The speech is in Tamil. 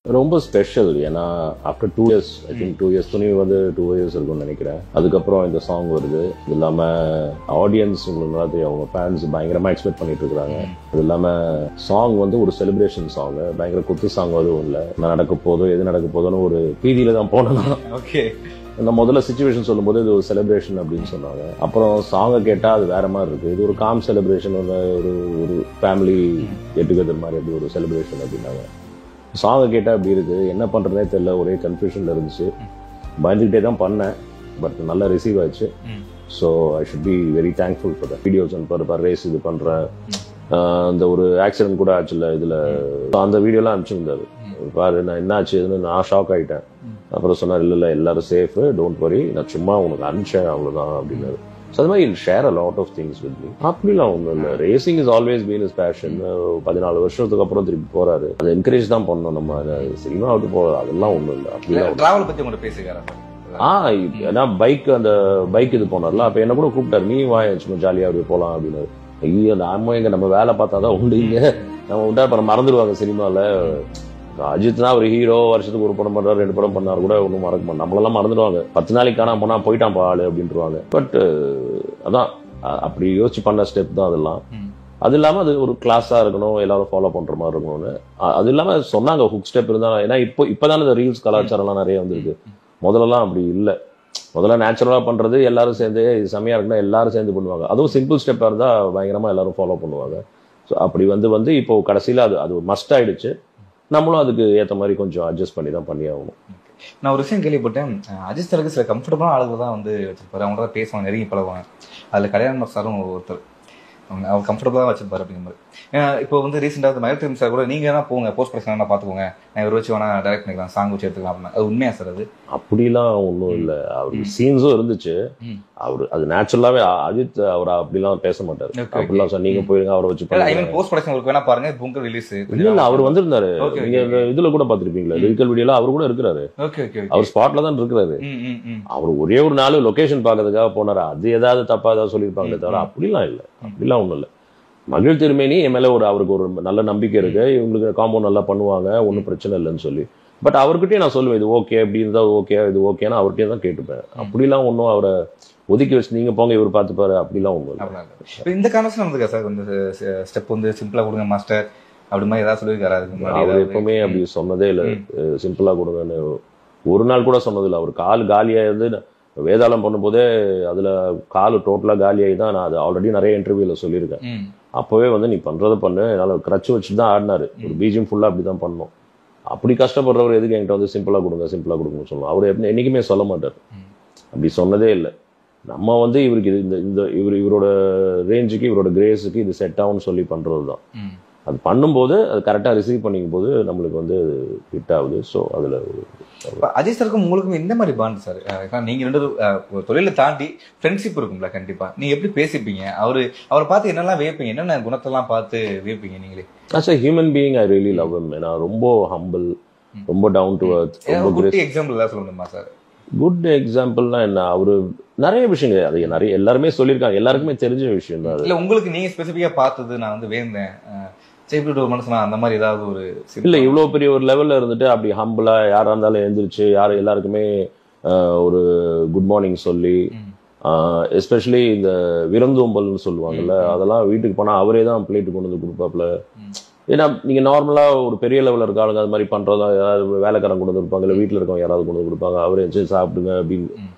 ரொம்ப ஸ்பெஷல். ஏன்னா after 2 years, I think 2 years, Thunivu வந்து 2 இயர்ஸ் இருக்கும்னு நினைக்கிறேன். அதுக்கப்புறம் இந்த சாங் வருது. இது இல்லாம ஆடியன்ஸ் உங்களுக்கு நல்லா தெரியும், அவங்க ஃபேன்ஸ் பயங்கரமா எக்ஸ்பெக்ட் பண்ணிட்டு இருக்காங்க. அது இல்லாம சாங் வந்து ஒரு செலிப்ரேஷன் சாங், பயங்கர குத்து சாங் அதுவும் இல்லை. என்ன நடக்க போதோ எது நடக்க போதோன்னு ஒரு பீதியில தான் போனோம். ஓகே, நான் முதல்ல சிச்சுவேஷன் சொல்லும்போது இது ஒரு செலிப்ரேஷன் அப்படின்னு சொன்னாங்க. அப்புறம் சாங்கை கேட்டால் அது வேற மாதிரி இருக்கு. இது ஒரு காம் செலிப்ரேஷன், ஒரு ஒரு ஃபேமிலி கெட் டுகெதர் மாதிரி அப்படி ஒரு செலிப்ரேஷன் அப்படின்னாங்க. சாங்கை கேட்டால் அப்படி இருக்கு, என்ன பண்றதே தெரியல, ஒரே கன்ஃபியூஷன்ல இருந்துச்சு. பயந்துகிட்டே தான் பண்ணேன், பட் நல்லா ரிசீவ் ஆச்சு. So I should be very thankful for the videos and per race இது பண்றேன். அந்த ஒரு ஆக்சிடென்ட் கூட ஆச்சுல்ல இதுல, அந்த வீடியோலாம் அனுப்பிச்சிருந்தாரு. பாரு நான் என்ன ஆச்சுன்னு நான் ஷாக் ஆகிட்டேன். அப்புறம் சொன்னார், இல்லை எல்லாரும் சேஃப், டோன்ட் வரி, நான் சும்மா உனக்கு அனுப்பிச்சேன் அவ்வளோதான் அப்படின்னாரு. ஸோ அது மாதிரி share a lot of things with me. அப்படிலாம் ஒன்றும் இல்லை. Racing is always been is passion. 14 வருஷத்துக்கு அப்புறம் திருப்பி போறாரு, அதை என்கரேஜ் தான் பண்ணணும். நம்ம சினிமா விட்டு போறது அதெல்லாம் ஒன்றும் இல்லை. அப்படிலாம் டிராவல் பத்தி உங்கள்கிட்ட பேசுகிறாரா? ஏன்னா அந்த பைக் இது போனார்ல, அப்ப என்ன கூட கூப்பிட்டாரு, நீ வாங்க சும்மா ஜாலியா அப்படி போலாம் அப்படின்னு. ஐயோ நாம எங்க நம்ம வேலை பார்த்தாதான் உண்டு, இங்க நம்ம உண்டா அப்புறம் மறந்துடுவாங்க சினிமால. அஜித் தான் ஒரு ஹீரோ, வருஷத்துக்கு ஒரு படம் பண்றாரு, 2 படம் பண்ணாரு கூட ஒன்றும் மறக்க மாட்டோம். நம்மளெல்லாம் மறந்துடுவாங்க. 10 நாளைக்கு காணாம போனா போயிட்டான் பாலு அப்படின்ட்டுருவாங்க. பட் அதான் அப்படி யோசிச்சு பண்ண ஸ்டெப் தான் அதெல்லாம். அது இல்லாம அது ஒரு கிளாஸா இருக்கணும், எல்லாரும் ஃபாலோ பண்ற மாதிரி இருக்கணும்னு. அது இல்லாம சொன்னாங்க ஹுக் ஸ்டெப் இருந்தா. ஏன்னா இப்பதானே இந்த ரீல்ஸ் கலாச்சாரம்லாம் நிறைய வந்திருக்கு. முதல்லலாம் அப்படி இல்லை. முதல்ல நேச்சுரலா பண்றது, எல்லாரும் சேர்ந்து இது செமையா இருக்குன்னா எல்லாரும் சேர்ந்து பண்ணுவாங்க. அதுவும் சிம்பிள் ஸ்டெப்பா இருந்தா பயங்கரமா எல்லாரும் ஃபாலோ பண்ணுவாங்க. ஸோ அப்படி வந்து இப்போ கடைசியில அது மஸ்ட் ஆயிடுச்சு. நம்மளும் அதுக்கு ஏற்ற மாதிரி கொஞ்சம் அட்ஜஸ்ட் பண்ணி தான் பண்ணி ஆகணும். நான் ஒரு விஷயம் கேள்விப்பட்டேன், அஜித் சாருக்கு சில கம்ஃபர்டபுளான ஆளுகள் தான் வந்து வச்சிருப்பாரு, அவங்க தான் பேசுவாங்க, நெருங்கி பழகுவாங்க. அதில் கல்யாணம் சாரும் ஒருத்தர், அவர் கம்ஃபர்டபுளாக தான் வச்சிருப்பாரு அப்படிங்கிற மாதிரி. இப்போ வந்து ரீசெண்டாக மயத்திரம் சார் கூட நீங்கள் தான் போங்க, போஸ்ட் ப்ரொடக்ஷன் பார்த்துக்கோங்க, நான் இவர் வச்சு வேணா டைரக்ட் பண்ணிக்கலாம், சாங் வச்சு எடுத்துக்கலாம் அப்படின்னா, அது உண்மையா சார்? அது அப்படிலாம் ஒன்றும் இல்லை. அவருக்கு சீன்ஸும் இருந்துச்சு. அது நேச்சுரலாவே அஜித் அவர் அப்படிலாம் பேச மாட்டாரு. அப்படிலாம் சார் நீங்க போயிருங்க அவரை வச்சு போஸ்ட் ப்ரொடக்ஷன் ஒர்க் வேணா பாருங்க, பொங்கல் ரிலீஸ் இல்ல அவர் வந்திருந்தாரு. நீங்க இதுல கூட பாத்துருப்பீங்களா, லிரிக்கல் வீடியோல அவர் கூட இருக்கிறாரு. அவர் ஸ்பாட்ல தான் இருக்கிறாரு. அவர் ஒரே ஒரு நாள் லொகேஷன் பாக்கிறதுக்காக போனாரு. அது ஏதாவது தப்பா ஏதாவது சொல்லியிருப்பாங்களே தவிர அப்படிலாம் இல்லை. அப்படிலாம் ஒண்ணும் இல்லை. மகிழ் திருமேனி என் மேல அவருக்கு ஒரு நல்ல நம்பிக்கை இருக்கு, இவங்களுக்கு காம்பவுண்ட் நல்லா பண்ணுவாங்க, ஒன்றும் பிரச்சனை இல்லைன்னு சொல்லி. பட் அவர்கிட்டயே நான் சொல்லுவேன், இது ஓகே அப்படி இருந்தா ஓகே, இது ஓகேன்னா அவர்கிட்டயே தான் கேட்டுப்பேன். அப்படிலாம் ஒன்றும் அவரை ஒதுக்கி வச்சு நீங்க போங்க இவர் பார்த்துப்பாரு அப்படிலாம் ஒன்றும் இல்லை. இந்த கான்வர்சேஷன் நடந்துக்கா சார்? இந்த ஸ்டெப் வந்து சிம்பிளா கொடுங்க மாஸ்டர் அப்படி மாதிரி ஏதாவது சொல்லியிருக்காரு? அவர் எப்பவுமே அப்படி சொன்னதே இல்லை, சிம்பிளா கொடுங்கன்னு ஒரு நாள் கூட சொன்னதில்லை. அவர் கால் காலியா இருந்து வேதாளம் பண்ணும்போதே அதுல கால் டோட்டலா காலியாகி தான் நான் அது ஆல்ரெடி நிறைய இன்டர்வியூல சொல்லியிருக்கேன். அப்பவே வந்து நீ பண்றதை பண்ணு, என்னால கிரச்சு வச்சுட்டு தான் ஆடினாரு. ஒரு பீஜியம் ஃபுல்லா அப்படிதான் பண்ணோம். அப்படி கஷ்டப்படுறவர் எதுக்கு என்கிட்ட வந்து சிம்பிளா கொடுங்கன்னு சொல்லலாம். அவர் என்னைக்குமே சொல்ல மாட்டார், அப்படி சொன்னதே இல்லை. நம்ம வந்து இவருக்கு இது இவரோட ரேஞ்சுக்கு இவரோட கிரேஸுக்கு இது செட் ஆகும்னு சொல்லி பண்றதுதான். அது பண்ணும்போது அது கரெக்டா ரிசீவ் பண்ணிக்கும் போது நம்மளுக்கு வந்து ஹிட் ஆகுது. ஸோ அதுல அஜித் சாருக்கும் உங்களுக்கும் இந்த மாதிரி பாண்ட் சார்? நீங்க 2 தொழிலை தாண்டி ஃப்ரெண்ட்ஷிப் இருக்கும்ல கண்டிப்பா. நீங்க எப்படி பேசிப்பீங்க? அவரை பார்த்து என்னெல்லாம் வியப்பீங்க, என்னென்ன குணத்தெல்லாம் பார்த்து வியப்பீங்க நீங்களே? As a human being I really love him. ஏன்னா ரொம்ப ஹம்பிள், ரொம்ப down to earth. Good example ஏதாவது சொல்லணுமா சார்? குட் எக்ஸாம்பிள்னா என்ன, அவரு நிறைய விஷயங்கள் அது நிறைய எல்லாருமே சொல்லியிருக்காங்க, எல்லாருக்குமே தெரிஞ்ச விஷயம் தான். இல்ல உங்களுக்கு நீங்க ஸ்பெசிஃபிக்கா பார்த்தது, நான் வந்து வேந்தேன் ஒரு மனுஷனா அந்த மாதிரி ஏதாவது ஒரு இல்ல, இவ்வளவு பெரிய ஒரு லெவல்ல இருந்துட்டு அப்படி ஹம்பிளா யாரா இருந்தாலும் எழுந்திருச்சு எல்லாருக்குமே ஒரு குட் மார்னிங் சொல்லி, எஸ்பெஷலி இந்த விருந்தோம்பல்னு சொல்லுவாங்கல்ல, அதெல்லாம் வீட்டுக்கு போனா அவரே தான் பிளேட்டு கொண்டு வந்து கொடுப்பாப்ல. ஏன்னா நீங்க நார்மலா ஒரு பெரிய லெவல்ல இருக்காளுங்க அது மாதிரி பண்றதா, யாராவது வேலைக்காரன் கொண்டு வந்து கொடுப்பாங்க, இல்ல வீட்டுல இருக்கவங்க யாராவது கொண்டு வந்து கொடுப்பாங்க, அவரே சாப்பிடுங்க அப்படின்னு